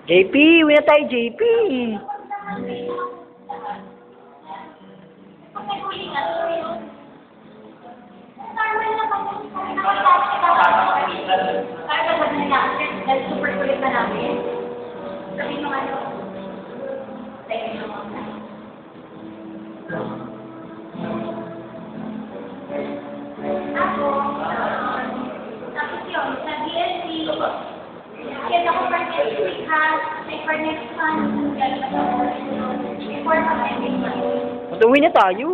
JP, uwi na tayo, JP. Super kulit na namin. Sabi nung ano, tapos yun, sa DSC, kaya ako for next week ha, like for next month, before pandemic na. Uwi na tayo.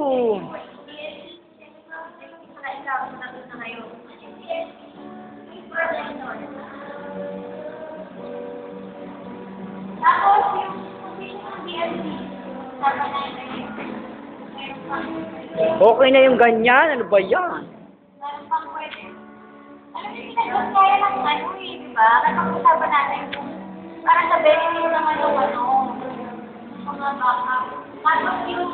Tapos yung position ng DSC, sabi na Okay na yung ganyan. Ano ba yan? meron pang pwede. Alam niyo, pinag-gaya ng ano eh, di ba? Kapag-usapan natin yung parang sa benefit naman yung ano, mga baka. Tapos yung